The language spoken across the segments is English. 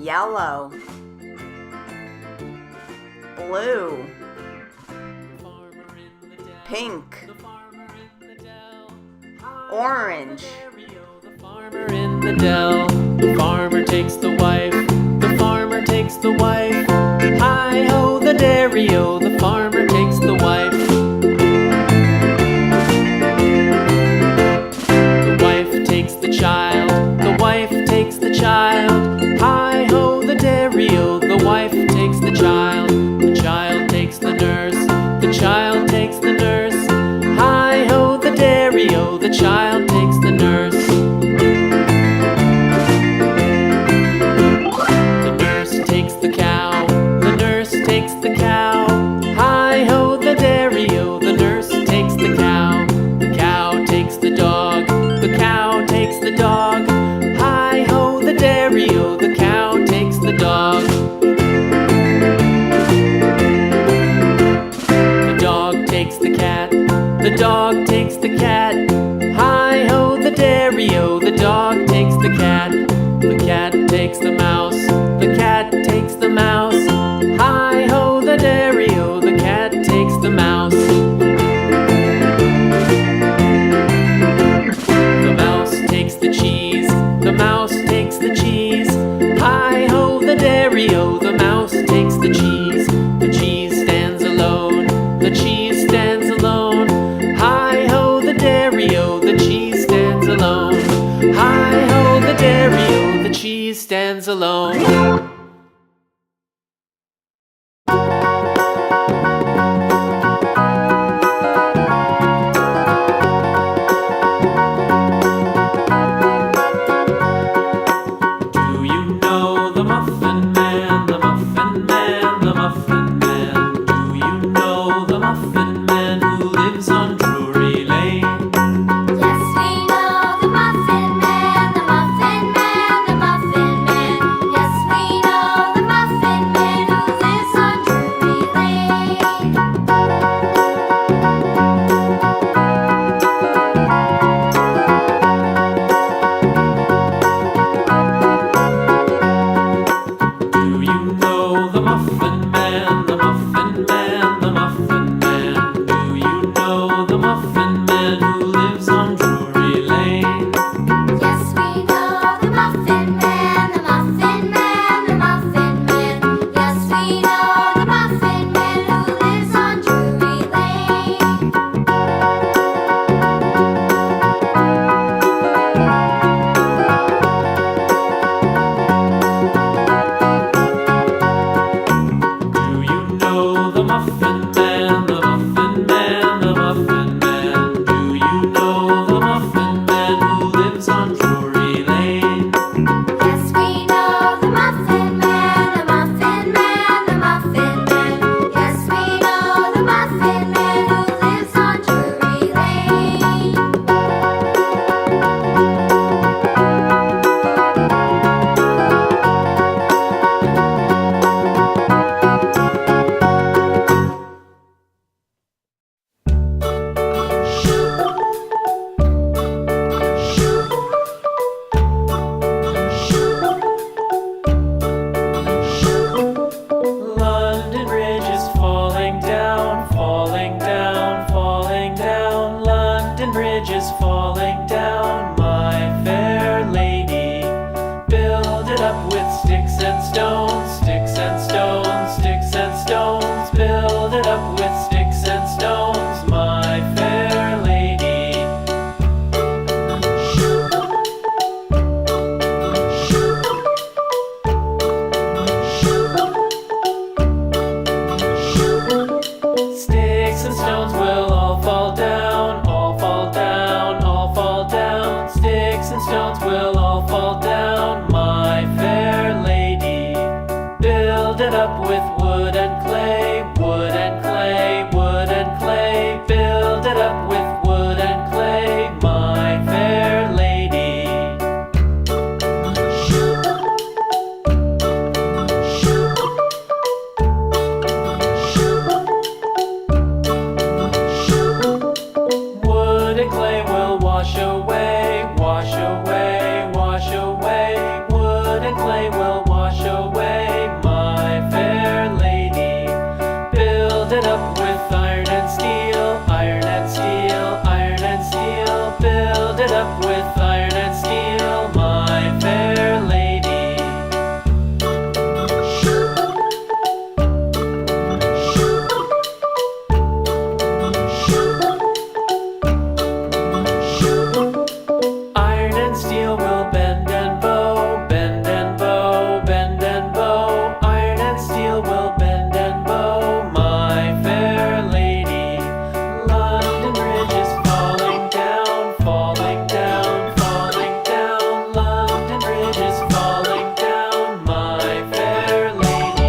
Yellow, blue, pink, orange. The farmer in the dell. The farmer takes the wife. The farmer takes the wife. Hi-ho, the dairy-o. The farmer takes the wife. The wife takes the child. The wife takes the child. Hi-ho, the dairy-o. The wife takes the child. The child takes the nurse. The child takes the nurse. Hi-ho, the dairy-o. The child takes the nurse. The nurse takes the cow. The nurse takes the cow. Hi-ho, the dairy-o. The nurse takes the cow. The cow takes the dog. The cow takes the dog. Hi-ho, the dairy-o. The cow takes the dog. The dog takes the cat. The dog takes the cat. Hi-ho, the dairy-o. The dog takes the cat. The cat takes the mouse. The cat takes the mouse. Hi-ho, the dairy-o. The cat takes the mouse. The mouse takes the cheese. The mouse takes the cheese. Hi-ho, the dairy-o. The mouse takes the cheese. The cheese stands alone. The cheese stands alone. Hi-ho, the dairy-o. The cheese stands alone. Hi-ho, the dairy-o. The cheese stands alone. Do you know the Muffin Man, the Muffin Man, the Muffin Man? Do you know the Muffin Man who lives on Drury Lane? Yes, we know the Muffin Man, the Muffin Man, the Muffin Man. Yes, we know the Muffin Man who lives on Drury Lane. Do you know the Muffin Man, the Muffin Man, the Muffin Man? Do you know the Muffin Man who lives on Drury Lane? Yes, we know the Muffin Man, the Muffin Man, the Muffin Man. Yes, we know the Muffin Man who lives on Drury Lane. Do you know the Muffin Man, the Muffin Man, the Muffin Man? Do you know the Muffin Man who lives on Drury Lane? Yes, we know the Muffin Man, the Muffin Man, the Muffin Man. Yes, we know the Muffin Man who lives on Drury Lane. London Bridge is falling down, falling down, falling down. London Bridge is falling down, my fair lady. Build it up with sticks and stones, sticks and stones, sticks and stones. Build it up with sticks and stones, my fair lady. Sticks and stones will all fall down, all fall down, all fall down. Sticks and stones will all fall down, my fair lady. Build it up with wood and clay, wood and clay, wood and clay. Build it up with wood and clay, my fair lady. Wood and clay will wash away, wash away, wash wash away. Wood and clay will wash away. My fair lady, build it up with iron and steel, iron and steel, iron and steel. Build it up with iron and steel, my fair lady. Iron and steel will bend and bow, bend and bow, bend and bow. Iron and steel will bend and bow, my fair lady. London Bridge is falling down, falling down, falling down. London Bridge is falling down, my fair lady.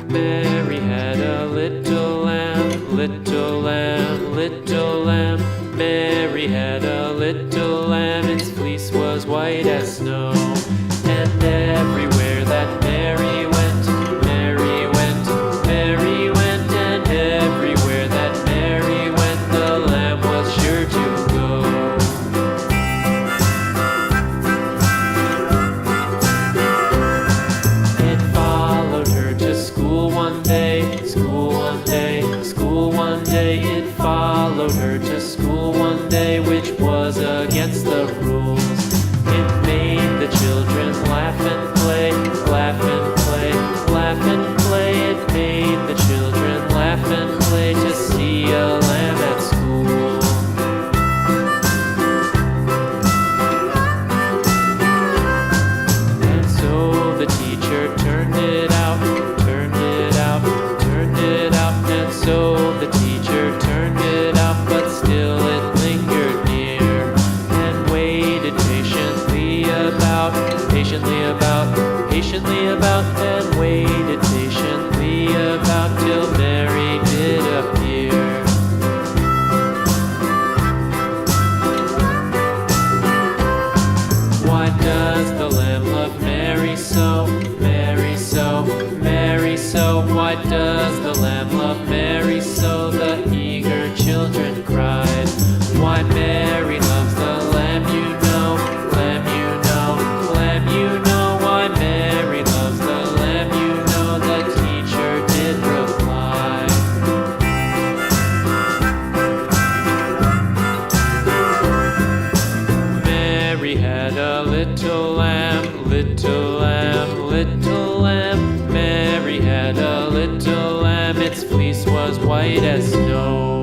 Mary had a little lamb, little lamb, little lamb. Mary had a little lamb, its fleece was white as snow. And everywhere that Mary went, Mary went, Mary went. And everywhere that Mary went, the lamb was sure to go. It followed her to school one day, school one day, school one day. It followed her to school one day, which was against the rules. It made the children laugh and play, laugh and play, laugh and play. It made the children laugh and play to see a lamb at school. And so the teacher turned it out, turned it out, turned it out. And so the teacher turned it out, but still it lingered near and waited patiently about, patiently about, patiently about, and waited patiently about till Mary did appear. Why does the lamb love Mary so, Mary so, Mary so? Why does the lamb love Mary so? The eager children cried. Why Mary loves the lamb, you know, lamb, you know, lamb, you know. Why Mary loves the lamb, you know, the teacher did reply. Mary had a little lamb, little lamb, little lamb. Mary had a little lamb, its fleece was white as snow.